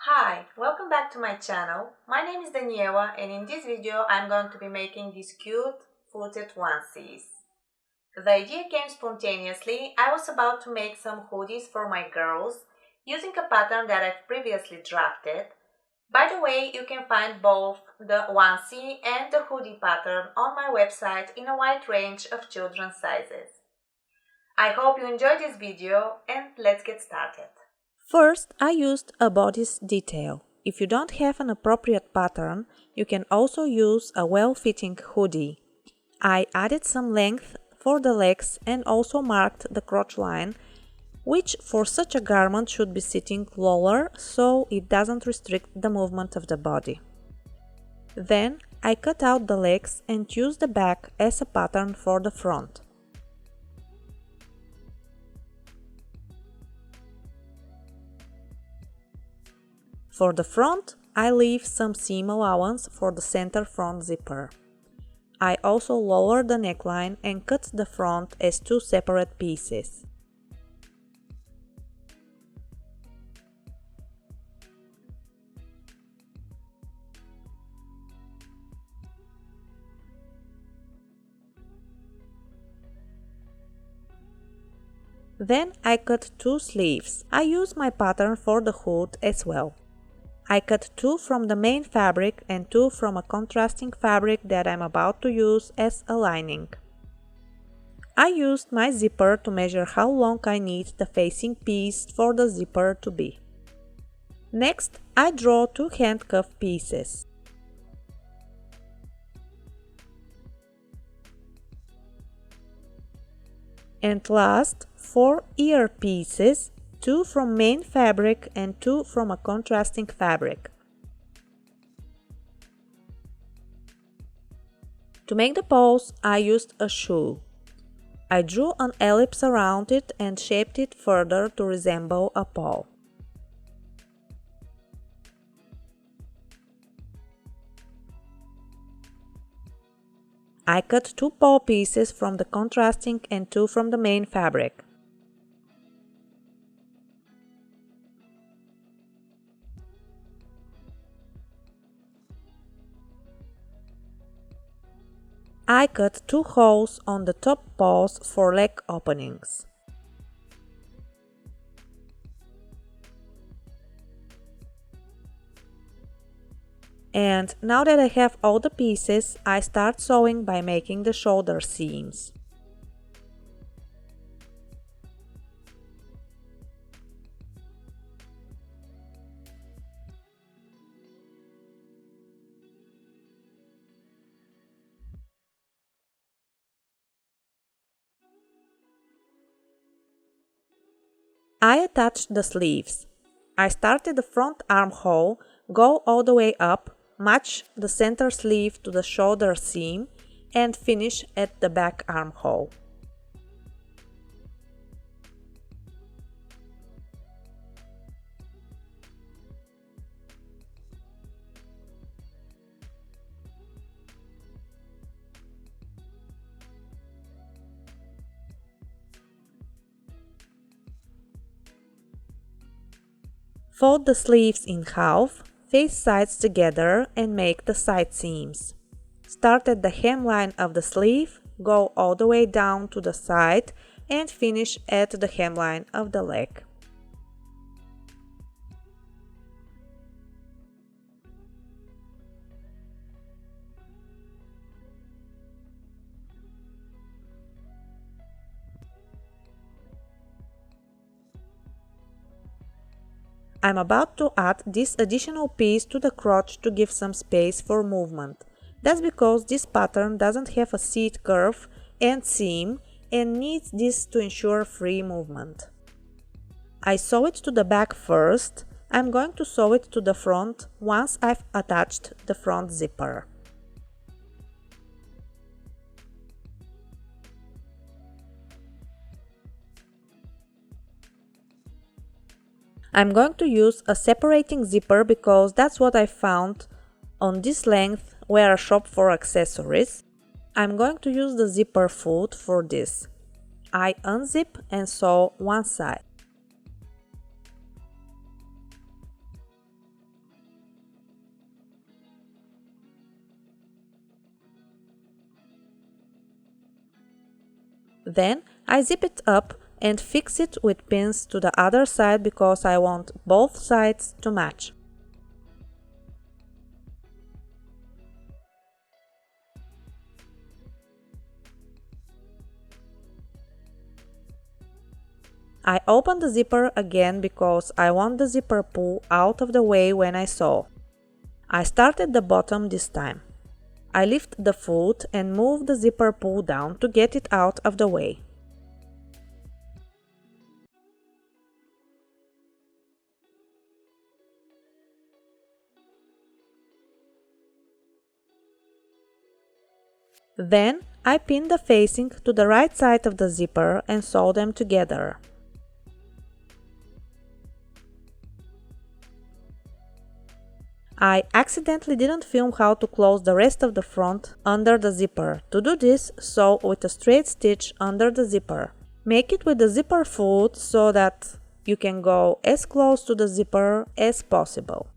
Hi, welcome back to my channel. My name is Daniela and in this video I'm going to be making these cute footed onesies. The idea came spontaneously. I was about to make some hoodies for my girls using a pattern that I've previously drafted. By the way, you can find both the onesie and the hoodie pattern on my website in a wide range of children's sizes. I hope you enjoyed this video and let's get started. First, I used a bodice detail. If you don't have an appropriate pattern, you can also use a well-fitting hoodie. I added some length for the legs and also marked the crotch line, which for such a garment should be sitting lower so it doesn't restrict the movement of the body. Then I cut out the legs and used the back as a pattern for the front. For the front, I leave some seam allowance for the center front zipper. I also lower the neckline and cut the front as two separate pieces. Then I cut two sleeves. I use my pattern for the hood as well. I cut two from the main fabric and two from a contrasting fabric that I'm about to use as a lining. I used my zipper to measure how long I need the facing piece for the zipper to be. Next, I draw two handcuff pieces. And last, four ear pieces, two from main fabric and two from a contrasting fabric. To make the paws, I used a shoe. I drew an ellipse around it and shaped it further to resemble a paw. I cut two paw pieces from the contrasting and two from the main fabric. I cut two holes on the top paws for leg openings. And now that I have all the pieces, I start sewing by making the shoulder seams. I attached the sleeves. I started the front armhole, go all the way up, match the center sleeve to the shoulder seam, and finish at the back armhole. Fold the sleeves in half, face sides together and make the side seams. Start at the hemline of the sleeve, go all the way down to the side and finish at the hemline of the leg. I'm about to add this additional piece to the crotch to give some space for movement. That's because this pattern doesn't have a seat curve and seam and needs this to ensure free movement. I sew it to the back first. I'm going to sew it to the front once I've attached the front zipper. I'm going to use a separating zipper because that's what I found on this length where I shop for accessories. I'm going to use the zipper foot for this. I unzip and sew one side. Then I zip it up and fix it with pins to the other side because I want both sides to match. I open the zipper again because I want the zipper pull out of the way when I sew. I start at the bottom this time. I lift the foot and move the zipper pull down to get it out of the way. Then I pin the facing to the right side of the zipper and sew them together. I accidentally didn't film how to close the rest of the front under the zipper. To do this, sew with a straight stitch under the zipper. Make it with the zipper foot so that you can go as close to the zipper as possible.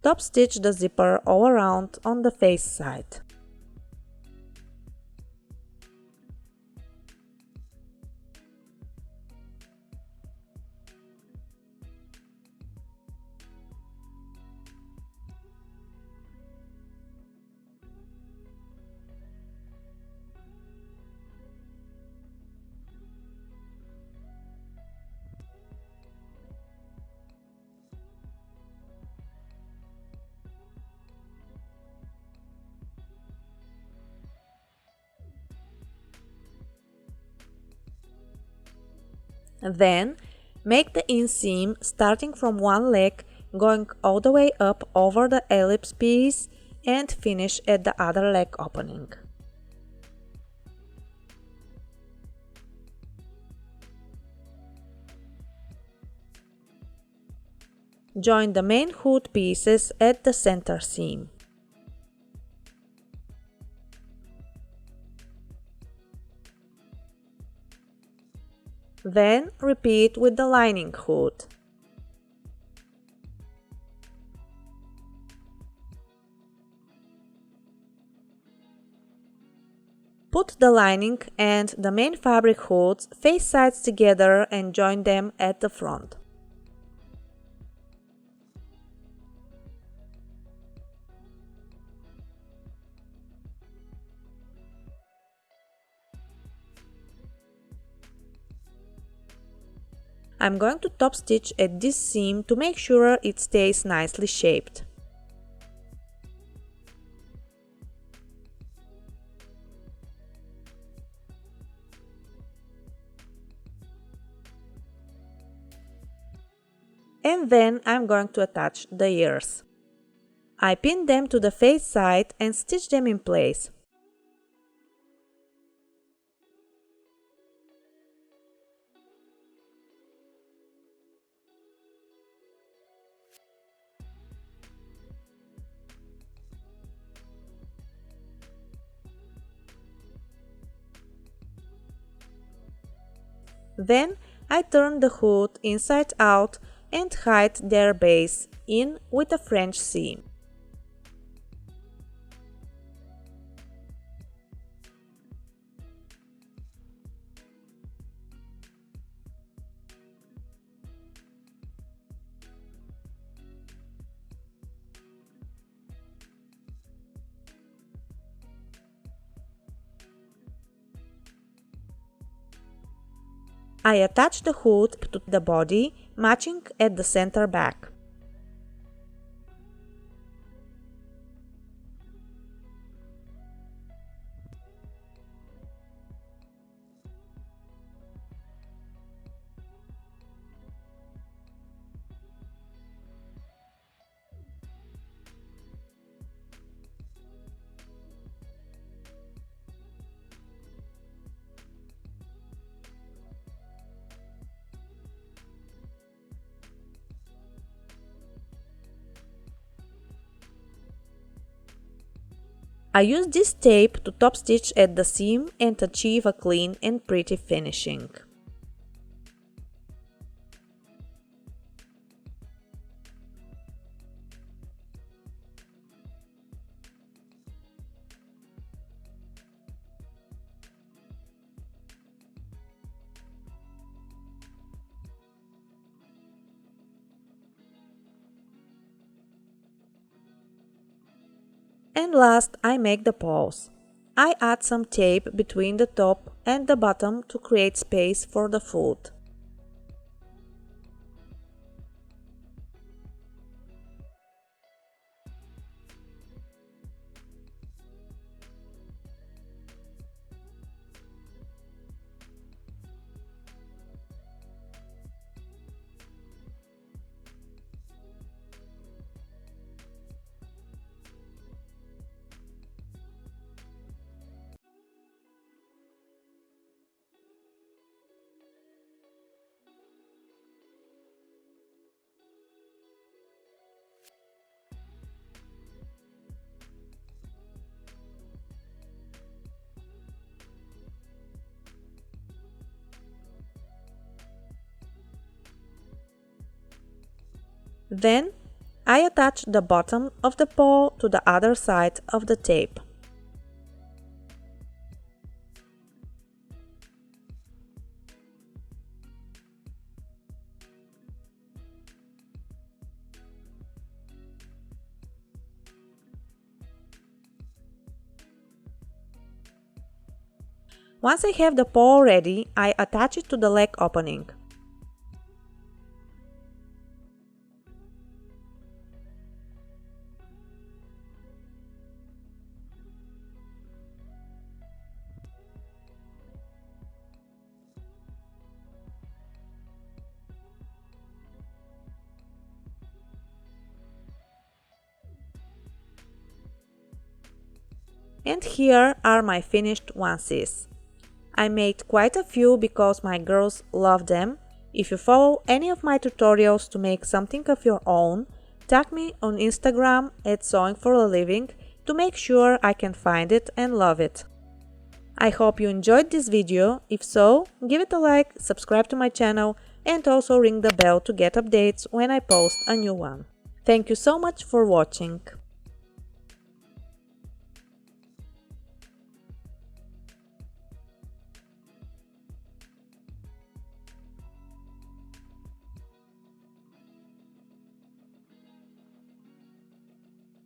Top stitch the zipper all around on the face side. Then, make the inseam starting from one leg, going all the way up over the ellipse piece and finish at the other leg opening. Join the main hood pieces at the center seam. Then repeat with the lining hood. Put the lining and the main fabric hoods face sides together and join them at the front. I'm going to top stitch at this seam to make sure it stays nicely shaped. And then I'm going to attach the ears. I pin them to the face side and stitch them in place. Then I turn the hood inside out and hide their base in with a French seam. I attach the hood to the body, matching at the center back. I use this tape to top stitch at the seam and achieve a clean and pretty finishing. And last, I make the paws. I add some tape between the top and the bottom to create space for the foot. Then, I attach the bottom of the paw to the other side of the tape. Once I have the paw ready, I attach it to the leg opening. And here are my finished onesies. I made quite a few because my girls love them. If you follow any of my tutorials to make something of your own, tag me on Instagram at Sewing for a Living to make sure I can find it and love it. I hope you enjoyed this video. If so, give it a like, subscribe to my channel, and also ring the bell to get updates when I post a new one. Thank you so much for watching.